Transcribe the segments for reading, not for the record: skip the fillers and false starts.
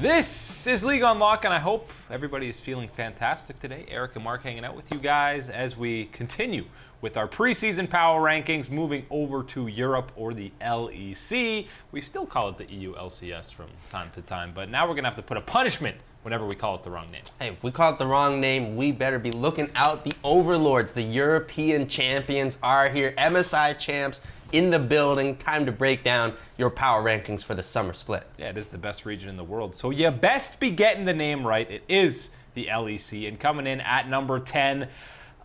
This is League Unlock, and I hope everybody is feeling fantastic today. Eric and Mark hanging out with you guys as we continue with our preseason power rankings, moving over to Europe, or the LEC. We still call it the EU LCS from time to time, but now we're going to have to put a punishment whenever we call it the wrong name. Hey, if we call it the wrong name, we better be looking out. The overlords, the European champions are here. MSI champs in the building. Time to break down your power rankings for the summer split. Yeah, it is the best region in the world, so you best be getting the name right. It is the LEC, and coming in at number 10.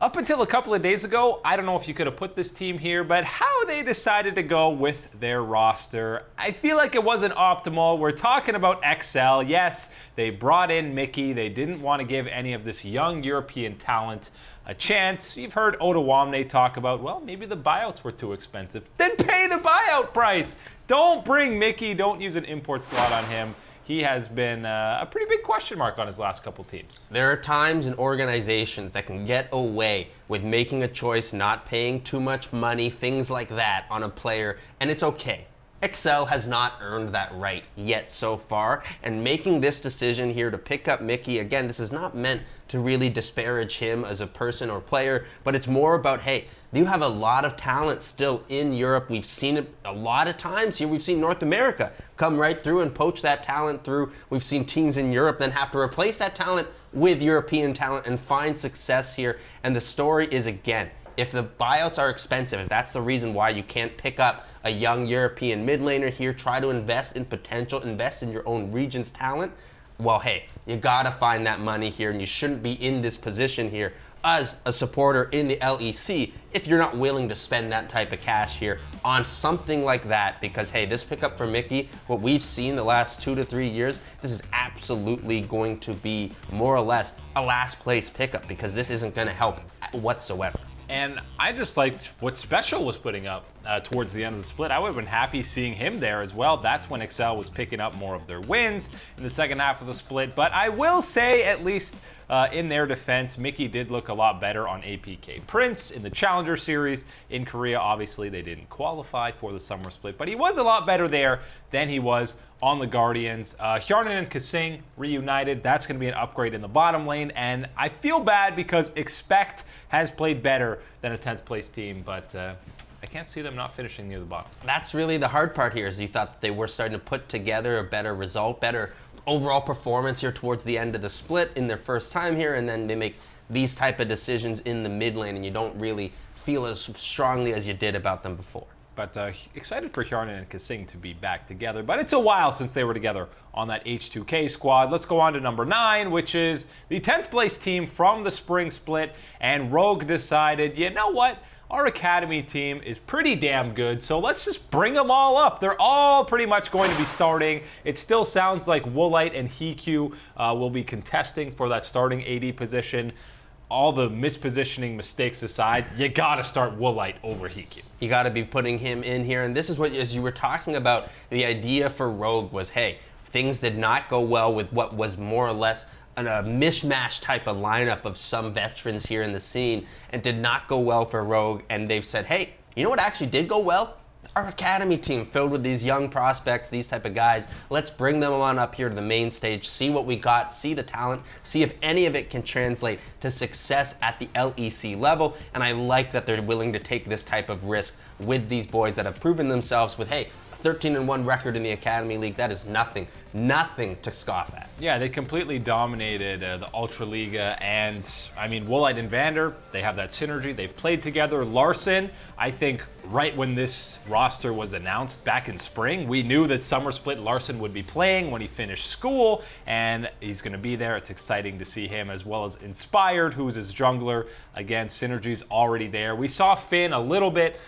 Up until a couple of days ago, I don't know if you could have put this team here, but how they decided to go with their roster, I feel like it wasn't optimal. We're talking about XL. Yes, they brought in Mickey. They didn't want to give any of this young European talent a chance. You've heard Otawamne talk about, well, maybe the buyouts were too expensive. Then pay the buyout price. Don't bring Mickey. Don't use an import slot on him. He has been a pretty big question mark on his last couple teams. There are times in organizations that can get away with making a choice, not paying too much money, things like that on a player, and it's okay. XL has not earned that right yet so far, and making this decision here to pick up Mickey, again, this is not meant to really disparage him as a person or player, but it's more about, hey, you have a lot of talent still in Europe. We've seen it a lot of times here. We've seen North America come right through and poach that talent through. We've seen teams in Europe then have to replace that talent with European talent and find success here. And the story is, again, if the buyouts are expensive, if that's the reason why you can't pick up a young European mid laner here, try to invest in potential, invest in your own region's talent, well, hey, you gotta find that money here, and you shouldn't be in this position here as a supporter in the LEC if you're not willing to spend that type of cash here on something like that. Because, hey, this pickup for Mickey, what we've seen the last 2 to 3 years, this is absolutely going to be more or less a last place pickup, because this isn't gonna help whatsoever. And I just liked what Special was putting up towards the end of the split. I would have been happy seeing him there as well. That's when XL was picking up more of their wins in the second half of the split. But I will say, at least in their defense, Mickey did look a lot better on APK Prince in the Challenger Series. In Korea, obviously, they didn't qualify for the summer split, but he was a lot better there than he was on the Guardians. Hjarnan and Kasing reunited. That's going to be an upgrade in the bottom lane, and I feel bad because Expect has played better than a 10th place team, but I can't see them not finishing near the bottom. That's really the hard part here, is you thought that they were starting to put together a better result, better overall performance here towards the end of the split in their first time here, and then they make these type of decisions in the mid lane, and you don't really feel as strongly as you did about them before. But excited for Hjarnan and Kasing to be back together. But it's a while since they were together on that H2K squad. Let's go on to number 9, which is the 10th place team from the spring split. And Rogue decided, you know what? Our academy team is pretty damn good, so let's just bring them all up. They're all pretty much going to be starting. It still sounds like Woolite and Hikyu will be contesting for that starting AD position. All the mispositioning mistakes aside, you gotta start Woolite over Hikyu. You gotta be putting him in here, and this is what, as you were talking about, the idea for Rogue was, hey, things did not go well with what was more or less a mishmash type of lineup of some veterans here in the scene, and did not go well for Rogue, and they've said, hey, you know what actually did go well? Our academy team filled with these young prospects, these type of guys. Let's bring them on up here to the main stage, see what we got, see the talent, see if any of it can translate to success at the LEC level. And I like that they're willing to take this type of risk with these boys that have proven themselves with, hey, 13-1 record in the Academy League. That is nothing to scoff at. Yeah, they completely dominated the Ultra Liga, and I mean, Woolite and Vander, they have that synergy. They've played together. Larson, I think right when this roster was announced back in spring, we knew that summer split Larson would be playing when he finished school, and he's going to be there. It's exciting to see him, as well as Inspired, who's his jungler. Again, synergy's already there. We saw Finn a little bit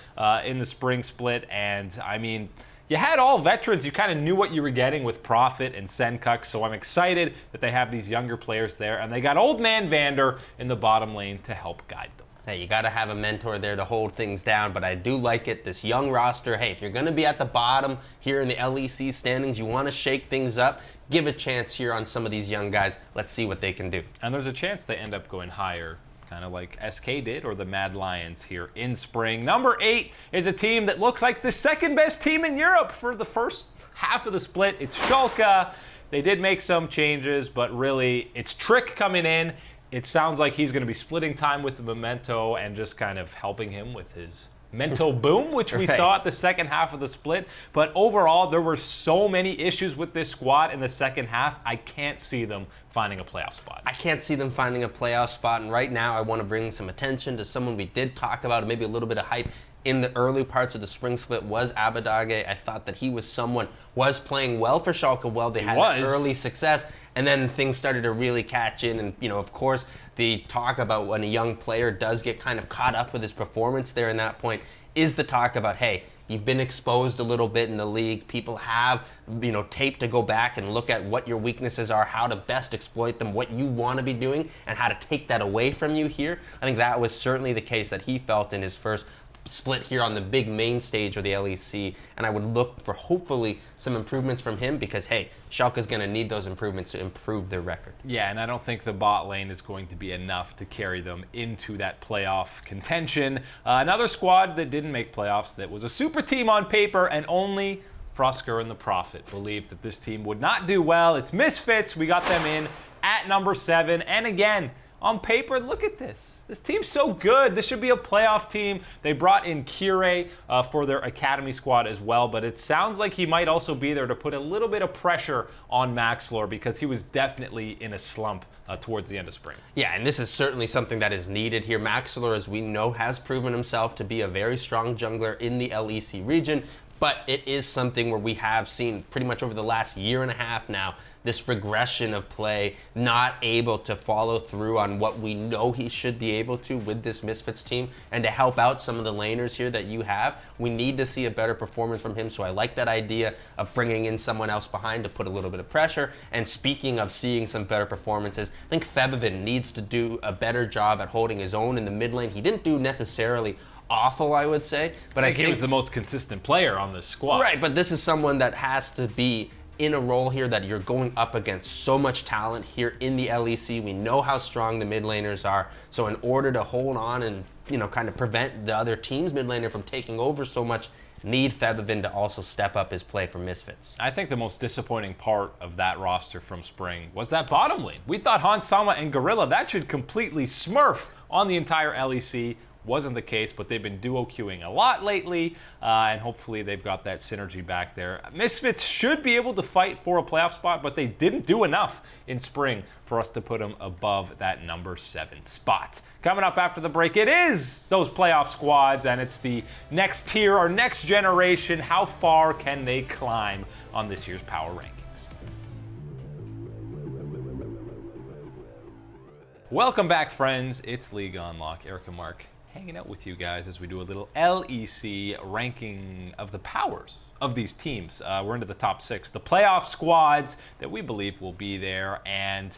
in the spring split, and I mean, you had all veterans. You kind of knew what you were getting with Prophet and Senkuk, so I'm excited that they have these younger players there, and they got Old Man Vander in the bottom lane to help guide them. Hey, you got to have a mentor there to hold things down, but I do like it. This young roster, hey, if you're going to be at the bottom here in the LEC standings, you want to shake things up, give a chance here on some of these young guys. Let's see what they can do. And there's a chance they end up going higher, kind of like SK did, or the Mad Lions here in spring. Number 8 is a team that looked like the second best team in Europe for the first half of the split. It's Schalke. They did make some changes, but really, it's Trick coming in. It sounds like he's going to be splitting time with the Memento and just kind of helping him with his mental boom, which we saw at the second half of the split. But overall, there were so many issues with this squad in the second half. I can't see them finding a playoff spot. I can't see them finding a playoff spot, and right now I want to bring some attention to someone we did talk about, maybe a little bit of hype in the early parts of the spring split was Abadage. I thought that he was playing well for Schalke. Well, they had early success, and then things started to really catch in. And, of course, the talk about when a young player does get kind of caught up with his performance there in that point is the talk about, hey, you've been exposed a little bit in the league. People have, tape to go back and look at what your weaknesses are, how to best exploit them, what you want to be doing, and how to take that away from you here. I think that was certainly the case that he felt in his first split here on the big main stage of the LEC, and I would look for hopefully some improvements from him because, hey, Schalke is going to need those improvements to improve their record. Yeah, and I don't think the bot lane is going to be enough to carry them into that playoff contention. Another squad that didn't make playoffs that was a super team on paper, and only Frosker and the Prophet believed that this team would not do well. It's Misfits. We got them in at number 7, and again, on paper, look at this. This team's so good. This should be a playoff team. They brought in Kire for their academy squad as well, but it sounds like he might also be there to put a little bit of pressure on Maxlor because he was definitely in a slump towards the end of spring. Yeah, and this is certainly something that is needed here. Maxlor, as we know, has proven himself to be a very strong jungler in the LEC region, but it is something where we have seen pretty much over the last year and a half now this regression of play, not able to follow through on what we know he should be able to with this Misfits team, and to help out some of the laners here that you have. We need to see a better performance from him, so I like that idea of bringing in someone else behind to put a little bit of pressure. And speaking of seeing some better performances, I think Febvin needs to do a better job at holding his own in the mid lane. He didn't do necessarily awful, I would say, but I think he was the most consistent player on this squad. Right, but this is someone that has to be in a role here that you're going up against so much talent here in the LEC. We know how strong the mid laners are. So in order to hold on and, kind of prevent the other team's mid laner from taking over so much, need Febvin to also step up his play for Misfits. I think the most disappointing part of that roster from spring was that bottom lane. We thought Hans Sama and Gorilla, that should completely smurf on the entire LEC. Wasn't the case, but they've been duo queuing a lot lately, and hopefully they've got that synergy back there. Misfits should be able to fight for a playoff spot, but they didn't do enough in spring for us to put them above that number 7 spot. Coming up after the break, it is those playoff squads, and it's the next tier or next generation. How far can they climb on this year's power rankings? Welcome back, friends. It's League Unlock. Eric and Mark hanging out with you guys as we do a little LEC ranking of the powers of these teams. We're into the top 6, the playoff squads that we believe will be there, and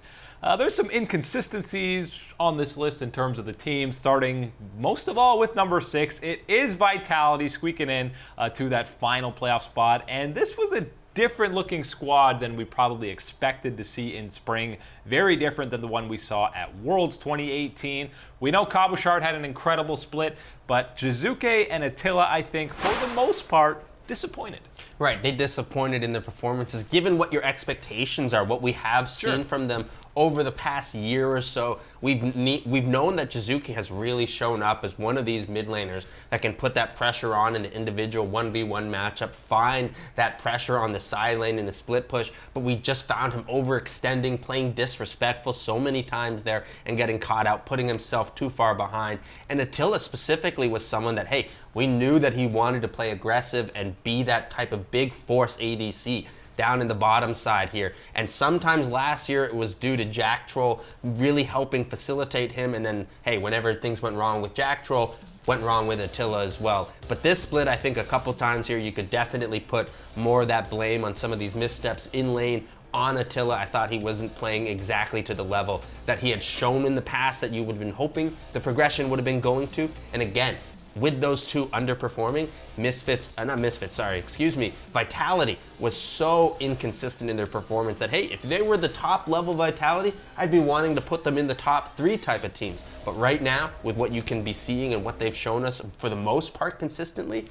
there's some inconsistencies on this list in terms of the teams, starting most of all with number 6. It is Vitality squeaking in to that final playoff spot, and this was a different looking squad than we probably expected to see in spring. Very different than the one we saw at Worlds 2018. We know Kabushard had an incredible split, but Jizuke and Attila, I think, for the most part, disappointed. Right, they disappointed in their performances. Given what your expectations are, what we have seen from them over the past year or so, we've known that Jizuke has really shown up as one of these mid laners that can put that pressure on in the individual 1v1 matchup, find that pressure on the side lane in a split push, but we just found him overextending, playing disrespectful so many times there and getting caught out, putting himself too far behind. And Attila specifically was someone that, hey, we knew that he wanted to play aggressive and be that type of big force ADC down in the bottom side here. And sometimes last year it was due to Jack Troll really helping facilitate him, and then, hey, whenever things went wrong with Jack Troll, went wrong with Attila as well. But this split, I think a couple times here, you could definitely put more of that blame on some of these missteps in lane on Attila. I thought he wasn't playing exactly to the level that he had shown in the past that you would have been hoping the progression would have been going to. And again, with those two underperforming, Vitality was so inconsistent in their performance that, hey, if they were the top level Vitality, I'd be wanting to put them in the top 3 type of teams. But right now, with what you can be seeing and what they've shown us for the most part consistently,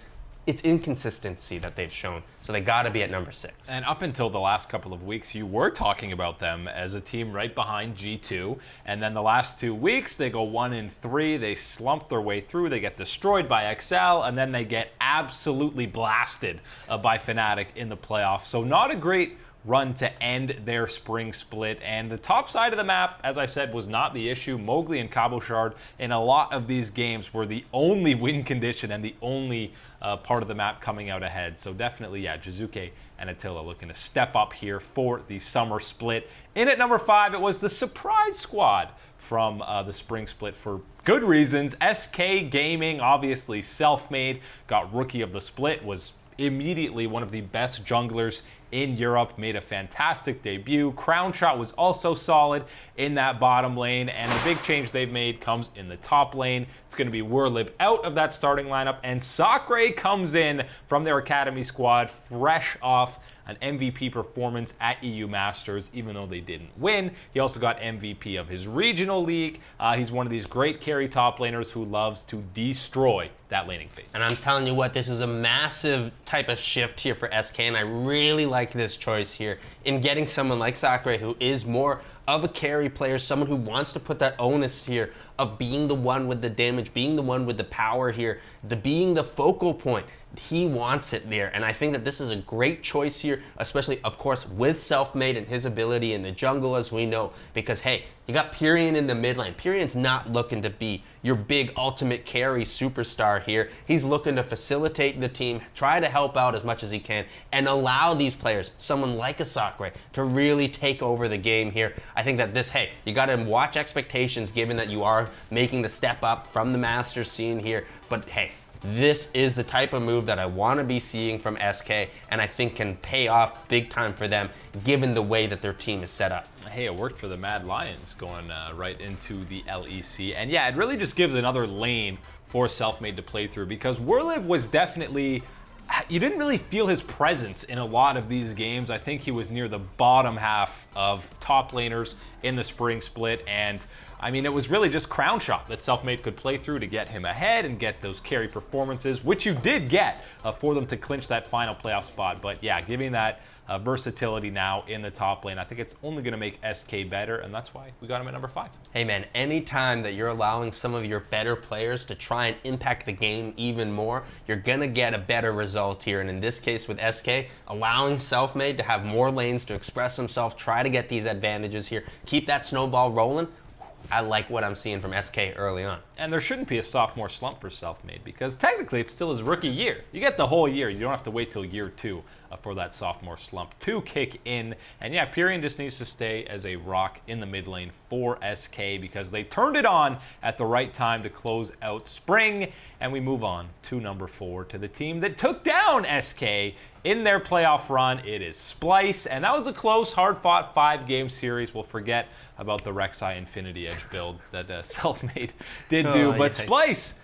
it's inconsistency that they've shown. So they got to be at number 6. And up until the last couple of weeks, you were talking about them as a team right behind G2. And then the last 2 weeks, they go 1-3. They slump their way through. They get destroyed by XL, and then they get absolutely blasted by Fnatic in the playoffs. So not a great run to end their spring split. And the top side of the map, as I said, was not the issue. Mowgli and Cabochard in a lot of these games were the only win condition and the only part of the map coming out ahead. So definitely, yeah, Jizuke and Attila looking to step up here for the summer split. In at number 5, it was the surprise squad from the spring split for good reasons. SK Gaming, obviously self-made, got rookie of the split, was immediately one of the best junglers in Europe, made a fantastic debut. Crown Shot was also solid in that bottom lane, and the big change they've made comes in the top lane. It's going to be Werlib out of that starting lineup, and Sakre comes in from their academy squad, fresh off an MVP performance at EU Masters, even though they didn't win. He also got MVP of his regional league. He's one of these great carry top laners who loves to destroy that laning phase. And I'm telling you what, this is a massive type of shift here for SK, and I really like this choice here in getting someone like Sakre, who is more of a carry player, someone who wants to put that onus here of being the one with the damage, being the one with the power here, being the focal point. He wants it there, and I think that this is a great choice here, especially, of course, with Self-Made and his ability in the jungle, as we know, because, hey, you got Pyrion in the mid lane. Pyrion's not looking to be your big ultimate carry superstar here. He's looking to facilitate the team, try to help out as much as he can, and allow these players, someone like a Sakre, to really take over the game here. I think that this, hey, you got to watch expectations given that you are making the step up from the Masters scene here, but hey, this is the type of move that I want to be seeing from SK, and I think can pay off big time for them given the way that their team is set up. Hey, it worked for the Mad Lions going right into the LEC. And yeah, it really just gives another lane for Self-Made to play through, because Werlib was definitely, you didn't really feel his presence in a lot of these games. I think he was near the bottom half of top laners in the spring split, and I mean, it was really just Crown Shot that Self-Made could play through to get him ahead and get those carry performances, which you did get for them to clinch that final playoff spot. But yeah, giving that versatility now in the top lane, I think it's only going to make SK better, and that's why we got him at number 5. Hey man, anytime that you're allowing some of your better players to try and impact the game even more, you're going to get a better result here. And in this case with SK, allowing Self-Made to have more lanes to express himself, try to get these advantages here, keep that snowball rolling. I like what I'm seeing from SK early on. And there shouldn't be a sophomore slump for Self-Made, because technically it's still his rookie year. You get the whole year. You don't have to wait till year 2 for that sophomore slump to kick in. And yeah, Pyrion just needs to stay as a rock in the mid lane for SK, because they turned it on at the right time to close out spring. And we move on to number 4, to the team that took down SK in their playoff run. It is Splice, and that was a close, hard-fought 5-game series. We'll forget about the Rek'Sai Infinity Edge build that Self-Made did do. But Splice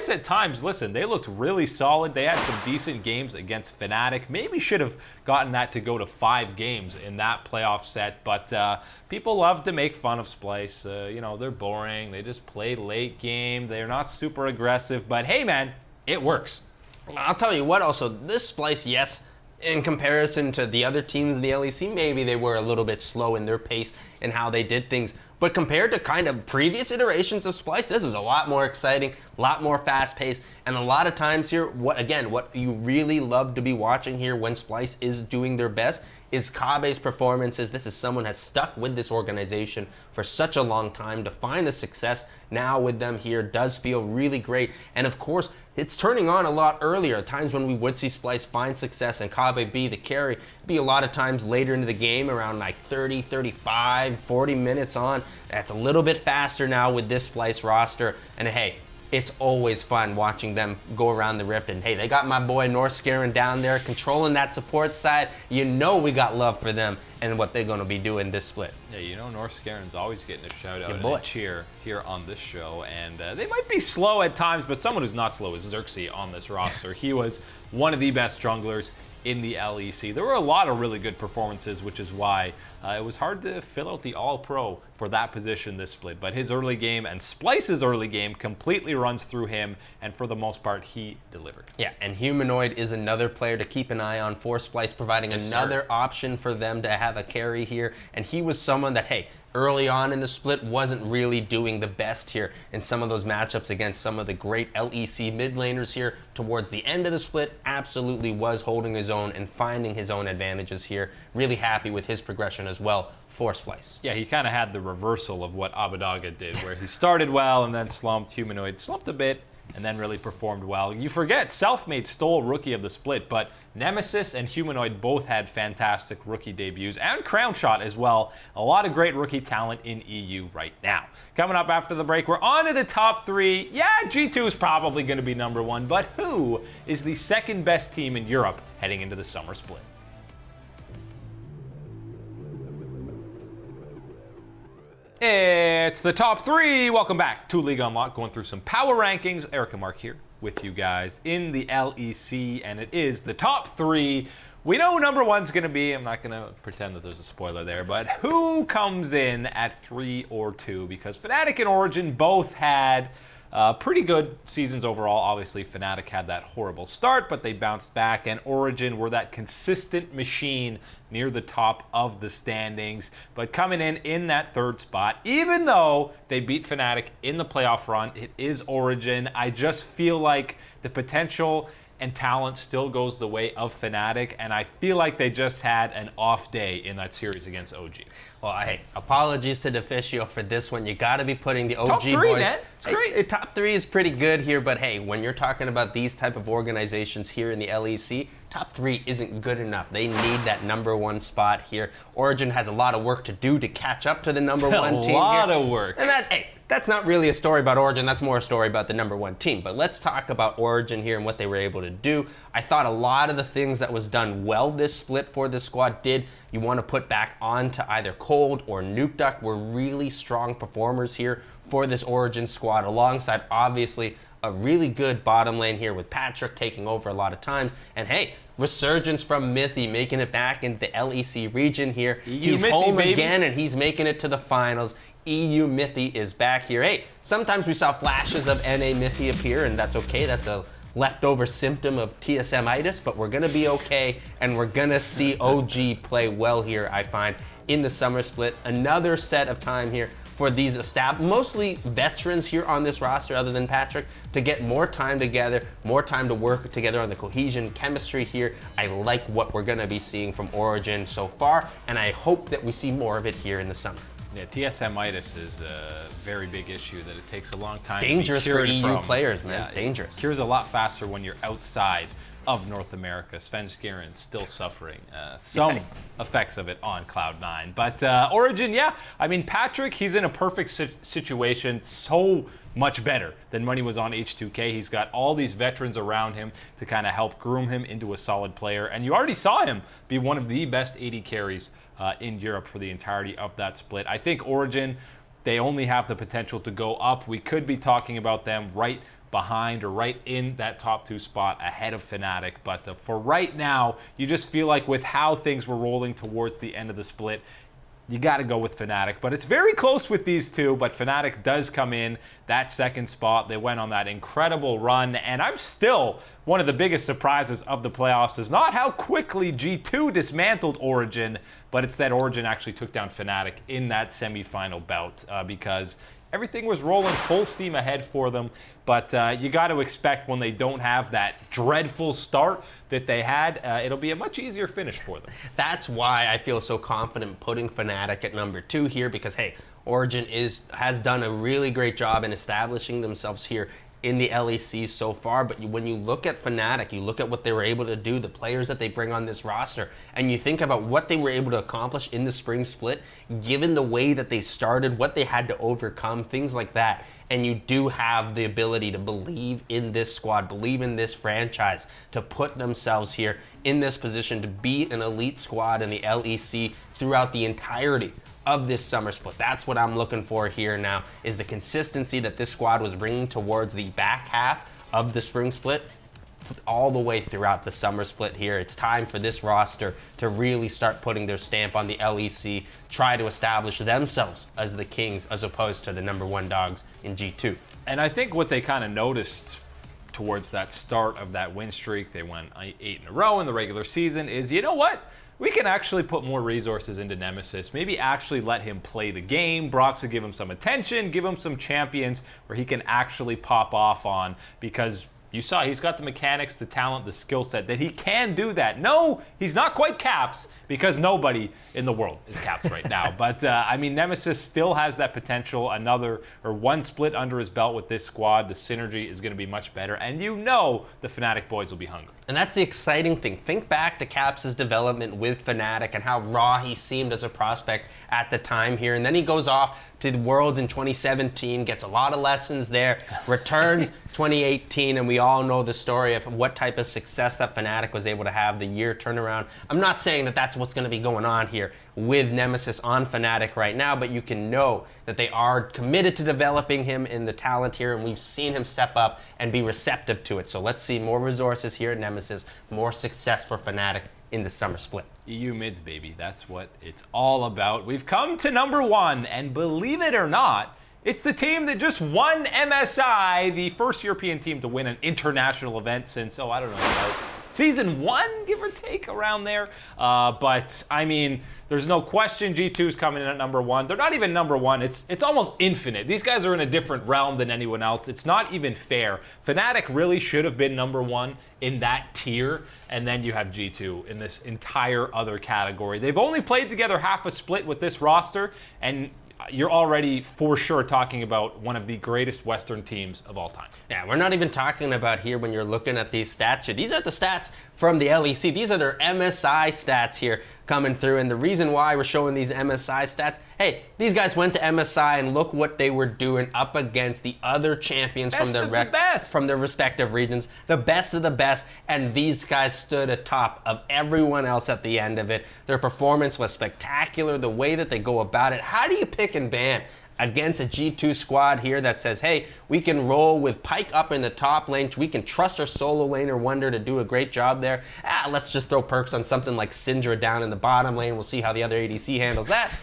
at times, listen, they looked really solid. They had some decent games against Fnatic. Maybe should have gotten that to go to 5 games in that playoff set. But people love to make fun of Splice. You know, they're boring. They just play late game. They're not super aggressive. But hey, man, it works. I'll tell you what, also, this Splice, yes, in comparison to the other teams in the LEC, maybe they were a little bit slow in their pace and how they did things. But compared to kind of previous iterations of Splice, this is a lot more exciting, a lot more fast-paced, and a lot of times here, what you really love to be watching here when Splice is doing their best is Kabe's performances. This is someone has stuck with this organization for such a long time. To find the success now with them here does feel really great. And of course, it's turning on a lot earlier. Times when we would see Splice find success and Kabe be the carry, be a lot of times later into the game, around like 30, 35, 40 minutes on. That's a little bit faster now with this Splice roster. And hey, it's always fun watching them go around the rift. And hey, they got my boy North Scarin down there controlling that support side. You know we got love for them and what they're going to be doing this split. Yeah, you know North Scarin's always getting a shout out and a cheer here on this show. And they might be slow at times, but someone who's not slow is Xerxes on this roster. He was one of the best junglers in the LEC. There were a lot of really good performances, which is why it was hard to fill out the All-Pro for that position this split. But his early game and Splice's early game completely runs through him, and for the most part, he delivered. Yeah, and Humanoid is another player to keep an eye on for Splice, providing another option for them to have a carry here. And he was someone that, hey, early on in the split wasn't really doing the best here in some of those matchups against some of the great LEC mid laners here. Towards the end of the split, absolutely was holding his own and finding his own advantages here. Really happy with his progression as well for Splice. Yeah, he kind of had the reversal of what Abadaga did, where he started well and then slumped. Humanoid slumped a bit and then really performed well. You forget, Selfmade stole Rookie of the Split, but Nemesis and Humanoid both had fantastic rookie debuts, and Crownshot as well. A lot of great rookie talent in EU right now. Coming up after the break, we're on to the top 3. Yeah, G2 is probably going to be number 1, but who is the second best team in Europe heading into the summer split? It's the top 3. Welcome back to League Unlocked, going through some power rankings. Eric and Mark here with you guys in the LEC, and it is the top 3. We know number 1's going to be, I'm not going to pretend that there's a spoiler there, but who comes in at 3 or 2? Because Fnatic and Origin both had pretty good seasons overall. Obviously, Fnatic had that horrible start, but they bounced back, and Origin were that consistent machine near the top of the standings, but coming in that 3rd spot, even though they beat Fnatic in the playoff run. It is Origin. I just feel like the potential and talent still goes the way of Fnatic, and I feel like they just had an off day in that series against OG. Well, hey, apologies to Deficio for this one. You got to be putting the OG top 3, boys. man. It's great. Top 3 is pretty good here, but hey, when you're talking about these type of organizations here in the LEC, top 3 isn't good enough. They need that number 1 spot here. Origin has a lot of work to do to catch up to the number 1 team. A lot of work. And that's not really a story about Origin. That's more a story about the number 1 team. But let's talk about Origin here and what they were able to do. I thought a lot of the things that was done well this split for this squad you want to put back onto either Cold or Nuke Duck were really strong performers here for this Origin squad, alongside obviously a really good bottom lane here with Patrick taking over a lot of times. And hey, resurgence from Mithy making it back into the LEC region here. He's Mithy, home baby. again, and he's making it to the finals. EU Mithy is back here. Hey, sometimes we saw flashes of NA Mithy appear, and that's okay. That's a leftover symptom of TSM-itis, but we're going to be okay, and we're going to see OG play well here, I find, in the summer split. Another set of time here for these mostly veterans here on this roster other than Patrick, to get more time together, more time to work together on the cohesion, chemistry here. I like what we're going to be seeing from Origin so far, and I hope that we see more of it here in the summer. Yeah, TSM-itis is a very big issue that it takes a long time It's dangerous to be for cured EU from. players, man. Yeah, Dangerous. It cures a lot faster when you're outside of North America. Sven Skiren still suffering some effects of it on Cloud9. But Origin, yeah, I mean, Patrick, he's in a perfect situation. So much better than when he was on H2K. He's got all these veterans around him to kind of help groom him into a solid player. And you already saw him be one of the best AD carries in Europe for the entirety of that split. I think Origin, they only have the potential to go up. We could be talking about them right behind or right in that top 2 spot ahead of Fnatic. But for right now, you just feel like with how things were rolling towards the end of the split, you got to go with Fnatic. But it's very close with these two, but Fnatic does come in that 2nd spot. They went on that incredible run, and I'm still, one of the biggest surprises of the playoffs is not how quickly G2 dismantled Origin, but it's that Origin actually took down Fnatic in that semifinal bout because everything was rolling full steam ahead for them. But you got to expect when they don't have that dreadful start that they had, it'll be a much easier finish for them. That's why I feel so confident putting Fnatic at number 2 here, because hey, Origin has done a really great job in establishing themselves here in the LEC so far. But when you look at Fnatic, you look at what they were able to do, the players that they bring on this roster, and you think about what they were able to accomplish in the spring split, given the way that they started, what they had to overcome, things like that. And you do have the ability to believe in this squad, believe in this franchise, to put themselves here in this position to be an elite squad in the LEC throughout the entirety of this summer split. That's what I'm looking for here now, is the consistency that this squad was bringing towards the back half of the spring split. all the way throughout the summer split here. It's time for this roster to really start putting their stamp on the LEC, try to establish themselves as the kings as opposed to the #1 dogs in G2. And I think what they kind of noticed towards that start of that win streak, they went 8 in a row in the regular season, is, you know what? We can actually put more resources into Nemesis, maybe actually let him play the game. Brox will give him some attention, give him some champions where he can actually pop off on, because you saw he's got the mechanics, the talent, the skill set that he can do that. No, he's not quite Caps, because nobody in the world is Caps right now. But, I mean, Nemesis still has that potential. One split under his belt with this squad. The synergy is going to be much better. And you know the Fnatic boys will be hungry. And that's the exciting thing. Think back to Caps' development with Fnatic and how raw he seemed as a prospect at the time here. And then he goes off to the Worlds in 2017, gets a lot of lessons there, returns 2018, and we all know the story of what type of success that Fnatic was able to have, the year turnaround. I'm not saying that that's what's going to be going on here with Nemesis on Fnatic right now, but you can know that they are committed to developing him in the talent here, and we've seen him step up and be receptive to it. So let's see more resources here at Nemesis, more success for Fnatic in the summer split. EU mids, baby. That's what it's all about. We've come to #1, and believe it or not, it's the team that just won MSI, the first European team to win an international event since, I don't know, about Season 1, give or take, around there. But, I mean, there's no question G2's coming in at #1. They're not even #1. It's almost infinite. These guys are in a different realm than anyone else. It's not even fair. Fnatic really should have been #1 in that tier, and then you have G2 in this entire other category. They've only played together half a split with this roster, and you're already for sure talking about one of the greatest Western teams of all time. Yeah, we're not even talking about here when you're looking at these stats here. These are the stats from the LEC. These are their MSI stats here coming through. And the reason why we're showing these MSI stats, hey, these guys went to MSI and look what they were doing up against the other champions from their respective regions, the best of the best, and these guys stood atop of everyone else at the end of it. Their performance was spectacular, the way that they go about it. How do you pick and ban against a G2 squad here that says, hey, we can roll with Pyke up in the top lane, we can trust our solo laner Wonder to do a great job there. Let's just throw perks on something like Syndra down in the bottom lane. We'll see how the other ADC handles that.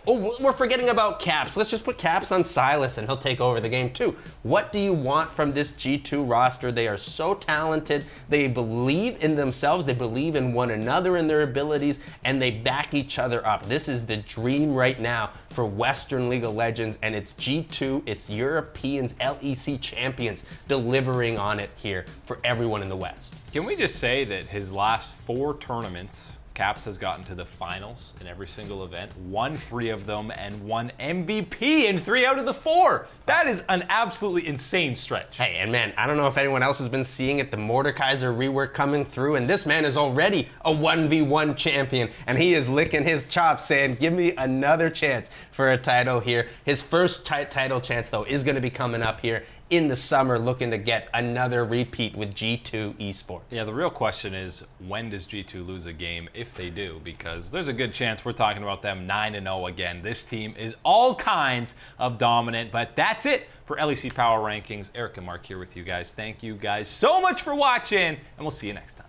We're forgetting about Caps. Let's just put Caps on Sylas and he'll take over the game too. What do you want from this G2 roster? They are so talented. They believe in themselves. They believe in one another and their abilities, and they back each other up. This is the dream right now for Western League of Legends, and it's G2, it's Europeans, LEC champions delivering on it here for everyone in the West. Can we just say that his last 4 tournaments, Caps has gotten to the finals in every single event, won 3 of them, and won MVP in 3 out of the 4. That is an absolutely insane stretch. Hey, and man, I don't know if anyone else has been seeing it, the Mordekaiser rework coming through, and this man is already a 1v1 champion, and he is licking his chops saying, give me another chance for a title here. His first title chance, though, is going to be coming up here in the summer, looking to get another repeat with G2 eSports. Yeah, the real question is, when does G2 lose a game, if they do? Because there's a good chance we're talking about them 9-0 again. This team is all kinds of dominant, but that's it for LEC Power Rankings. Eric and Mark here with you guys. Thank you guys so much for watching, and we'll see you next time.